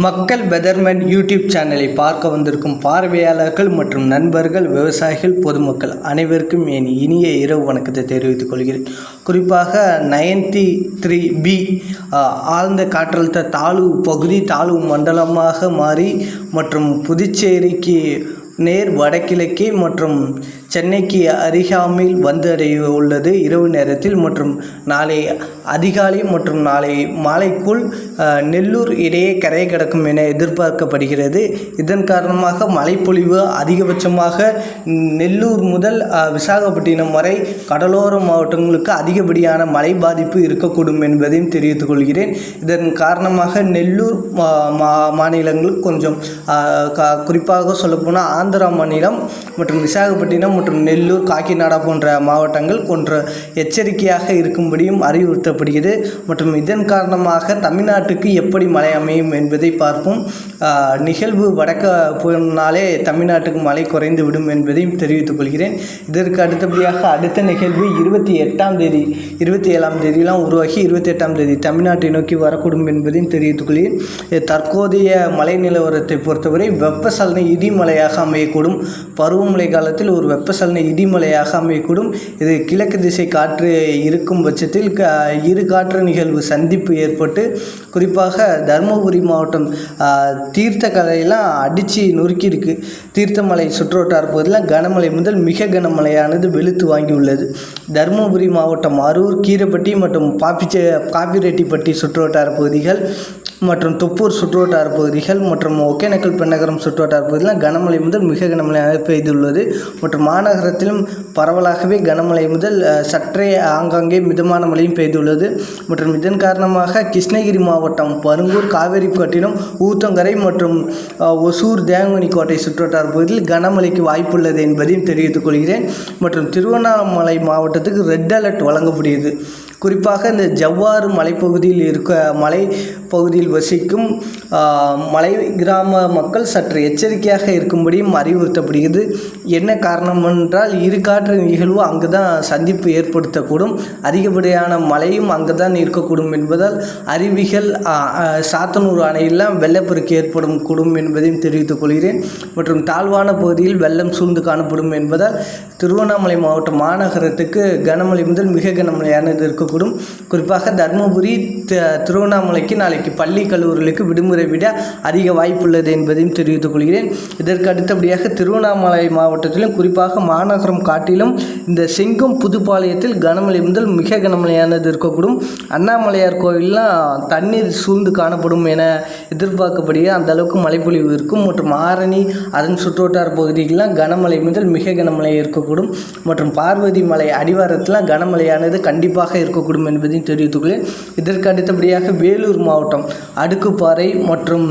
மக்கள் weatherman YouTube சேனலை பார்க்க வந்திருக்கும் பார்வையாளர்கள் மற்றும் நண்பர்கள், விவசாயிகள், பொதுமக்கள் அனைவருக்கும் என் இனிய இரவு வணக்கத்தை தெரிவித்துக் கொள்கிறேன். குறிப்பாக 93B ஆழ்ந்த காற்றழுத்த தாழ்வு பகுதி தாழ்வு மண்டலமாக மாறி மற்றும் புதுச்சேரிக்கு நேர் வடகிழக்கே மற்றும் சென்னைக்கு அருகாமையில் வந்தடைய உள்ளது இரவு நேரத்தில். மற்றும் நாளை அதிகாலை மற்றும் நாளை மாலைக்குள் நெல்லூர் இடையே கரை கடக்கும் என எதிர்பார்க்கப்படுகிறது. இதன் காரணமாக மழைப்பொழிவு அதிகபட்சமாக நெல்லூர் முதல் விசாகப்பட்டினம் வரை கடலோர மாவட்டங்களுக்கு அதிகப்படியான மழை பாதிப்பு இருக்கக்கூடும் என்பதையும் தெரிவித்துக் கொள்கிறேன். இதன் காரணமாக நெல்லூர் மாநிலங்களுக்கு கொஞ்சம் குறிப்பாக சொல்லப்போனால் ஆந்திரா மாநிலம் மற்றும் விசாகப்பட்டினம் மற்றும் நெல்லூர், காக்கிநாடா போன்ற மாவட்டங்கள் எச்சரிக்கையாக இருக்கும்படியும் அறிவுறுத்தப்படுகிறது. மற்றும் இதன் காரணமாக தமிழ்நாட்டுக்கு எப்படி மழை அமையும் என்பதை பார்ப்போம். நிகழ்வு வடக்க போனாலே தமிழ்நாட்டுக்கு மழை குறைந்து விடும் என்பதையும் தெரிவித்துக் கொள்கிறேன். இதற்கு அடுத்தபடியாக அடுத்த நிகழ்வு 27ஆம் தேதி 27ஆம் தேதியெலாம் உருவாகி 28ஆம் தேதி தமிழ்நாட்டை நோக்கி வரக்கூடும் என்பதையும் தெரிவித்துக் கொள்கிறேன். தற்போதைய மழை நிலவரத்தை பொறுத்தவரை வெப்பசலன இடிமலையாக அமையக்கூடும். பருவமழை காலத்தில் ஒரு வெப்பசலன இடிமலையாக அமையக்கூடும். இது கிழக்கு திசை காற்று இருக்கும் பட்சத்தில் இரு காற்று நிகழ்வு சந்திப்பு ஏற்பட்டு குறிப்பாக தருமபுரி மாவட்டம் தீர்த்தக்கரையெல்லாம் அடித்து நொறுக்கியிருக்கு. தீர்த்தமலை சுற்றுவட்டார பகுதியில் கனமழை முதல் மிக கனமழையானது வெளுத்து வாங்கியுள்ளது. தருமபுரி மாவட்டம் அரூர், கீரப்பட்டி மற்றும் பாப்பிரெட்டிப்பட்டி சுற்றுவட்டார பகுதிகள் மற்றும் தொப்பூர் சுற்றுவட்டார பகுதிகள் மற்றும் ஒகேனக்கல் பெண்ணகரம் சுற்றுவட்டார பகுதியில் கனமழை முதல் மிக கனமழையாக பெய்துள்ளது. மற்றும் மாநகரத்திலும் பரவலாகவே கனமழை முதல் சற்றே ஆங்காங்கே மிதமான மழையும் பெய்துள்ளது. மற்றும் இதன் காரணமாக கிருஷ்ணகிரி மாவட்டம் பருங்கூர், காவேரிப்பட்டினம், ஊத்தங்கரை மற்றும் ஒசூர், தேவங்கனிக்கோட்டை சுற்றுவட்டார பகுதியில் கனமழைக்கு வாய்ப்புள்ளது என்பதையும் தெரிவித்துக் கொள்கிறேன். மற்றும் திருவண்ணாமலை மாவட்டத்துக்கு ரெட் அலர்ட் வழங்கப்படுகிறது. குறிப்பாக இந்த ஜவ்வாறு மலைப்பகுதியில் மலைப்பகுதியில் வசிக்கும் மலை கிராம மக்கள் சற்று எச்சரிக்கையாக இருக்கும்படியும் அறிவுறுத்தப்படுகிறது. என்ன காரணம் என்றால் இரு காற்று நிகழ்வு அங்கு தான் சந்திப்பு ஏற்படுத்தக்கூடும். அதிகப்படியான மழையும் அங்கு தான் இருக்கக்கூடும் என்பதால் அருவிகள், சாத்தனூர் அணையெல்லாம் வெள்ளப்பெருக்கு ஏற்படும் கூடும் என்பதையும் தெரிவித்துக் கொள்கிறேன். மற்றும் தாழ்வான பகுதியில் வெள்ளம் சூழ்ந்து காணப்படும் என்பதால் திருவண்ணாமலை மாவட்ட மாநகரத்துக்கு கனமழை முதல் மிக கனமழையானது இருக்கக்கூடும். குறிப்பாக தருமபுரி, திருவண்ணாமலைக்கு நாளைக்கு பள்ளி கல்லூரிகளுக்கு விடுமுறை விட அதிக வாய்ப்புள்ளது என்பதையும் தெரிவித்துக் கொள்கிறேன். இதற்கு அடுத்தபடியாக திருவண்ணாமலை மாவட்டத்திலும் குறிப்பாக மாநகரம் காட்டிலும் இந்த செங்கம், புதுப்பாளையத்தில் கனமழை முதல் மிக கனமழையானது இருக்கக்கூடும். அண்ணாமலையார் கோவில்லாம் தண்ணீர் சூழ்ந்து காணப்படும் என எதிர்பார்க்கப்படுகிறது. அந்த அளவுக்கு மழைப்பொழிவு இருக்கும். மற்றும் ஆரணி அதன் சுற்றுவட்டார பகுதிகளெலாம் கனமழை முதல் மிக கனமழை இருக்கக்கூடும். மற்றும் பார்வதி மலை அடிவாரத்தில் கனமழையானது கண்டிப்பாக இருக்கக்கூடும் என்பதையும் தெரிவித்துள்ளேன். இதற்கு அடுத்தபடியாக வேலூர் மாவட்டம் அடுக்குப்பாறை மற்றும்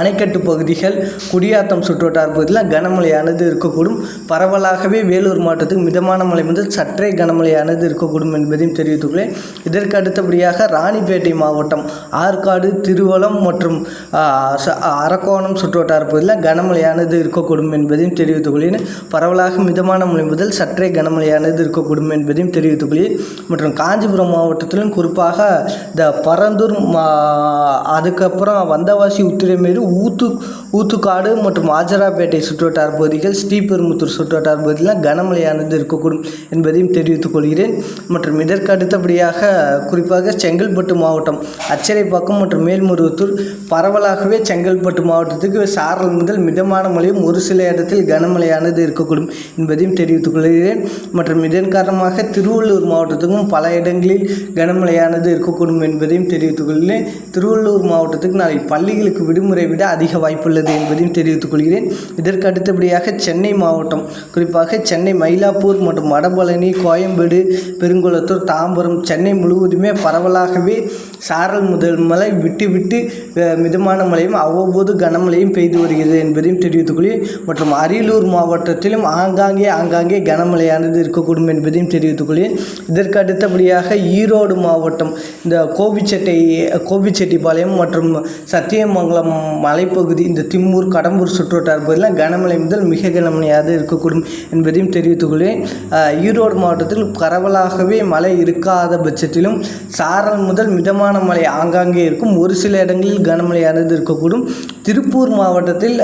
அணைக்கட்டு பகுதிகள், குடியாத்தம் சுற்றுவட்டார பகுதியில் கனமழையானது இருக்கக்கூடும். பரவலாகவே வேலூர் மாவட்டத்துக்கு மிதமான மழை முதல் சற்றே கனமழையானது இருக்கக்கூடும் என்பதையும் தெரிவித்துள்ளேன். இதற்கு அடுத்தபடியாக ராணிப்பேட்டை மாவட்டம் ஆற்காடு, திருவலம் மற்றும் அரக்கோணம் சுற்றுவட்டார பகுதியில் கனமழையானது இருக்கக்கூடும் என்பதையும் தெரிவித்துள்ளேன். பரவலாக மிதமான மழை முதல் சற்றே கனமழையானது இருக்கக்கூடும் என்பதையும் தெரிவித்துள்ளேன். மற்றும் காஞ்சிபுரம் மாவட்டத்திலும் குறிப்பாக இந்த பரந்தூர், அதுக்கப்புறம் வந்தவாசி, உத்திரமேரு, ஊத்துக்காடு மற்றும் ஆஜராப்பேட்டை சுற்றுவட்டார பகுதிகள், ஸ்ரீபெரும்புத்தூர் சுற்றுவட்டார பகுதியில் கனமழையானது இருக்கக்கூடும் என்பதையும் தெரிவித்துக் கொள்கிறேன். மற்றும் இதற்கு அடுத்தபடியாக குறிப்பாக செங்கல்பட்டு மாவட்டம் அச்சரைப்பாக்கம் மற்றும் மேல்மருவத்தூர், பரவலாகவே செங்கல்பட்டு மாவட்டத்துக்கு சாரல் முதல் மிதமான மழையும் ஒரு சில இடத்தில் கனமழையானது இருக்கக்கூடும் என்பதையும் தெரிவித்துக் கொள்கிறேன். மற்றும் இதன் காரணமாக திருவள்ளூர் மாவட்டத்துக்கும் பல இடங்களில் கனமழையானது இருக்கக்கூடும் என்பதையும் தெரிவித்துக் கொள்கிறேன். திருவள்ளூர் மாவட்டத்துக்கு நாளை பள்ளிகளுக்கு விடுமுறை விட அதிக வாய்ப்புள்ளது என்பதையும் தெரிவித்துக் கொள்கிறேன். இதற்கு அடுத்தபடியாக சென்னை மாவட்டம் குறிப்பாக சென்னை, மயிலாப்பூர் மற்றும் வடபழனி, கோயம்பேடு, பெருங்குளத்தூர், தாம்பரம், சென்னை முழுவதுமே பரவலாகவே சாரல் முதல் மழை விட்டு விட்டு மிதமான மழையும் அவ்வப்போது கனமழையும் பெய்து வருகிறது என்பதையும் தெரிவித்துக் கொள்கிறேன். மற்றும் அரியலூர் மாவட்டத்திலும் ஆங்காங்கே கனமழையானது இருக்கக்கூடும் என்பதையும் தெரிவித்துக் கொள்கிறேன். இதற்கு அடுத்தபடியாக ஈரோடு மாவட்டம் இந்த கோபிச்செட்டிப்பாளையம் மற்றும் சத்தியமங்கலம் மலைப்பகுதி, இந்த திம்மூர், கடம்பூர் சுற்றுவட்டார பகுதியில் கனமழை முதல் மிக கனமழையாக இருக்கக்கூடும் என்பதையும் தெரிவித்துக் கொள்கிறேன். ஈரோடு மாவட்டத்தில் பரவலாகவே மழை இருக்காத பட்சத்திலும் சாரல் முதல் மிதமான மிதமான மழை ஆங்காங்கே இருக்கும். ஒரு சில இடங்களில் கனமழையானது இருக்கக்கூடும். திருப்பூர் மாவட்டத்தில்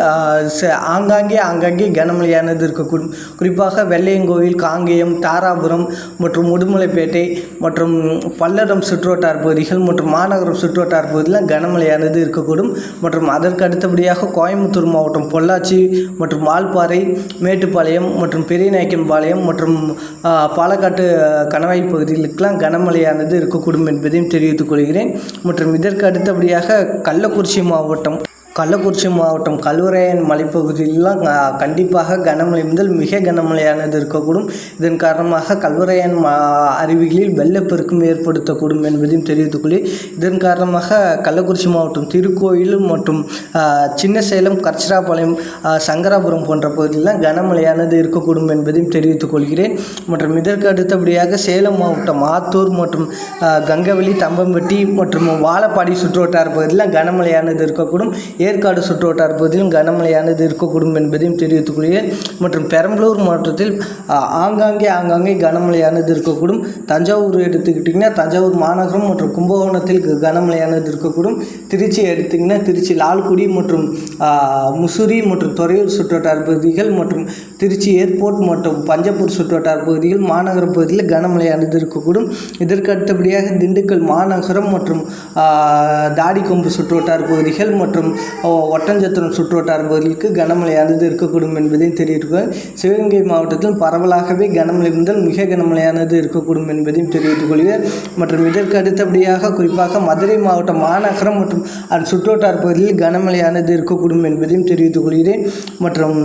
ஆங்காங்கே கனமழையானது இருக்கக்கூடும். குறிப்பாக வெள்ளையங்கோவில், காங்கேயம், தாராபுரம் மற்றும் உடுமலைப்பேட்டை மற்றும் பல்லடம் சுற்றுவட்டார பகுதிகள் மற்றும் மாநகரம் சுற்றுவட்டார பகுதியில் கனமழையானது இருக்கக்கூடும். மற்றும் அதற்கு அடுத்தபடியாக கோயம்புத்தூர் மாவட்டம் பொள்ளாச்சி மற்றும் வால்பாறை, மேட்டுப்பாளையம் மற்றும் பெரியநாயக்கன்பாளையம் மற்றும் பாலக்காட்டு கணவாய் பகுதிகளுக்கெல்லாம் கனமழையானது இருக்கக்கூடும் என்பதையும் தெரிவித்துக் கொள்கிறேன். மற்றும் இதற்கு அடுத்தபடியாக கள்ளக்குறிச்சி மாவட்டம் கல்வராயன் மலைப்பகுதியிலாம் கண்டிப்பாக கனமழை முதல் மிக கனமழையானது இருக்கக்கூடும். இதன் காரணமாக கல்வராயன் அருவிகளில் வெள்ளப்பெருக்கும் ஏற்படுத்தக்கூடும் என்பதையும் தெரிவித்துக்கொள்ளி, இதன் காரணமாக கள்ளக்குறிச்சி மாவட்டம் திருக்கோயில் மற்றும் சின்னசேலம், கர்ச்சராபாளையம், சங்கராபுரம் போன்ற பகுதியிலாம் கனமழையானது இருக்கக்கூடும் என்பதையும் தெரிவித்துக் கொள்கிறேன். மற்றும் இதற்கு அடுத்தபடியாக சேலம் மாவட்டம் ஆத்தூர் மற்றும் கங்கவெளி, தம்பம்பட்டி மற்றும் வாழப்பாடி சுற்றுவட்டார பகுதியில் கனமழையானது இருக்கக்கூடும். ஏற்காடு சுற்றுவட்டார பகுதியிலும் கனமழையானது இருக்கக்கூடும் என்பதையும் தெரிவித்துக் கொள்கிறேன். மற்றும் பெரம்பலூர் மாவட்டத்தில் ஆங்காங்கே கனமழையானது இருக்கக்கூடும். தஞ்சாவூர் எடுத்துக்கிட்டிங்கன்னா தஞ்சாவூர் மாநகரம் மற்றும் கும்பகோணத்தில் கனமழையானது இருக்கக்கூடும். திருச்சி எடுத்திங்கன்னா திருச்சி லால்குடி மற்றும் முசிறி மற்றும் துறையூர் சுற்றுவட்டார பகுதிகள் மற்றும் திருச்சி ஏர்போர்ட் மற்றும் பஞ்சப்பூர் சுற்றுவட்டார பகுதிகள் மாநகர பகுதியில் கனமழையானது இருக்கக்கூடும். இதற்கு அடுத்தபடியாக திண்டுக்கல் மாநகரம் மற்றும் தாடிக்கொம்பு சுற்றுவட்டார பகுதிகள் மற்றும் ஒட்டஞ்சத்திரம் சுற்றுவட்டார பகுதிகளுக்கு கனமழையானது இருக்கக்கூடும் என்பதை தெரிவித்துள்ளேன். சிவகங்கை மாவட்டத்தில் பரவலாகவே கனமழை முதல் மிக கனமழையானது இருக்கக்கூடும் என்பதையும் தெரிவித்துக் கொள்கிறேன். மற்றும் இதற்கு அடுத்தபடியாக குறிப்பாக மதுரை மாவட்டம் மாநகரம் மற்றும் அதன் சுற்றுவட்டார பகுதியில் கனமழையானது இருக்கக்கூடும் என்பதையும் தெரிவித்துக் கொள்கிறேன். மற்றும்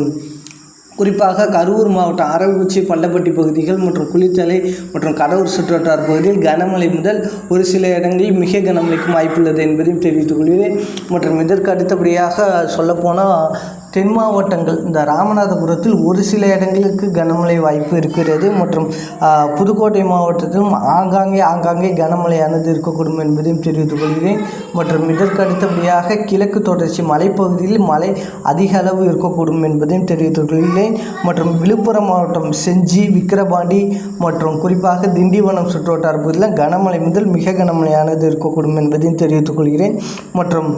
குறிப்பாக கரூர் மாவட்டம் அரவக்குறிச்சி, பள்ளப்பட்டி பகுதிகள் மற்றும் குளித்தலை மற்றும் கடலூர் சுற்றுவட்டார பகுதியில் கனமழை முதல் ஒரு சில இடங்களில் மிக கனமழைக்கும் வாய்ப்புள்ளது என்பதையும் தெரிவித்துக் கொள்கிறேன். மற்றும் இதற்கு அடுத்தபடியாக சொல்லப்போனால் தென் மாவட்டங்கள் இந்த ராமநாதபுரத்தில் ஒரு சில இடங்களுக்கு கனமழை வாய்ப்பு இருக்கிறது. மற்றும் புதுக்கோட்டை மாவட்டத்திலும் ஆங்காங்கே கனமழையானது இருக்கக்கூடும் என்பதையும் தெரிவித்துக் கொள்கிறேன். மற்றும் இதற்கு அடுத்தபடியாக கிழக்கு தொடர்ச்சி மலைப்பகுதியில் மழை அதிக அளவு இருக்கக்கூடும் என்பதையும் தெரிவித்துக் கொள்கிறேன். மற்றும் விழுப்புரம் மாவட்டம் செஞ்சி, விக்கிரவாண்டி மற்றும் குறிப்பாக திண்டிவனம் சுற்றுவட்டார பகுதியில் கனமழை முதல் மிக கனமழையானது இருக்கக்கூடும் என்பதையும் தெரிவித்துக் கொள்கிறேன். மற்றும்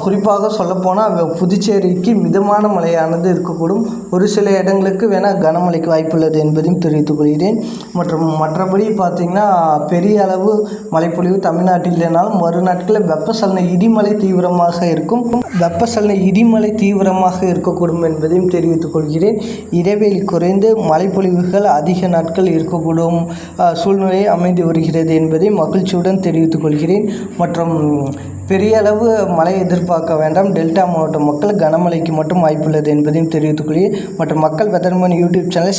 குறிப்பாக சொல்லப்போனால் புதுச்சேரிக்கு மிதமான மழையானது இருக்கக்கூடும். ஒரு சில இடங்களுக்கு வேணால் கனமழைக்கு வாய்ப்புள்ளது என்பதையும் தெரிவித்துக் கொள்கிறேன். மற்றும் மற்றபடி பார்த்திங்கன்னா பெரிய அளவு மழைப்பொழிவு தமிழ்நாட்டில் இல்லைனாலும் வரும் நாட்களில் வெப்பசலன இடிமலை தீவிரமாக இருக்கக்கூடும் என்பதையும் தெரிவித்துக் கொள்கிறேன். இடைவெளி குறைந்து மழைப்பொழிவுகள் அதிக நாட்கள் இருக்கக்கூடும் சூழ்நிலை அமைந்து வருகிறது என்பதை மகிழ்ச்சியுடன் தெரிவித்துக் கொள்கிறேன். மற்றும் பெரிய அளவு மழை எதிர்பார்க்க வேண்டாம். டெல்டா மாவட்ட மக்கள் கனமழைக்கு மட்டும் வாய்ப்புள்ளது என்பதையும் தெரிவித்துக் கொள்கிறேன். மற்றும் மக்கள் வெதர்மேன் யூடியூப் சேனலை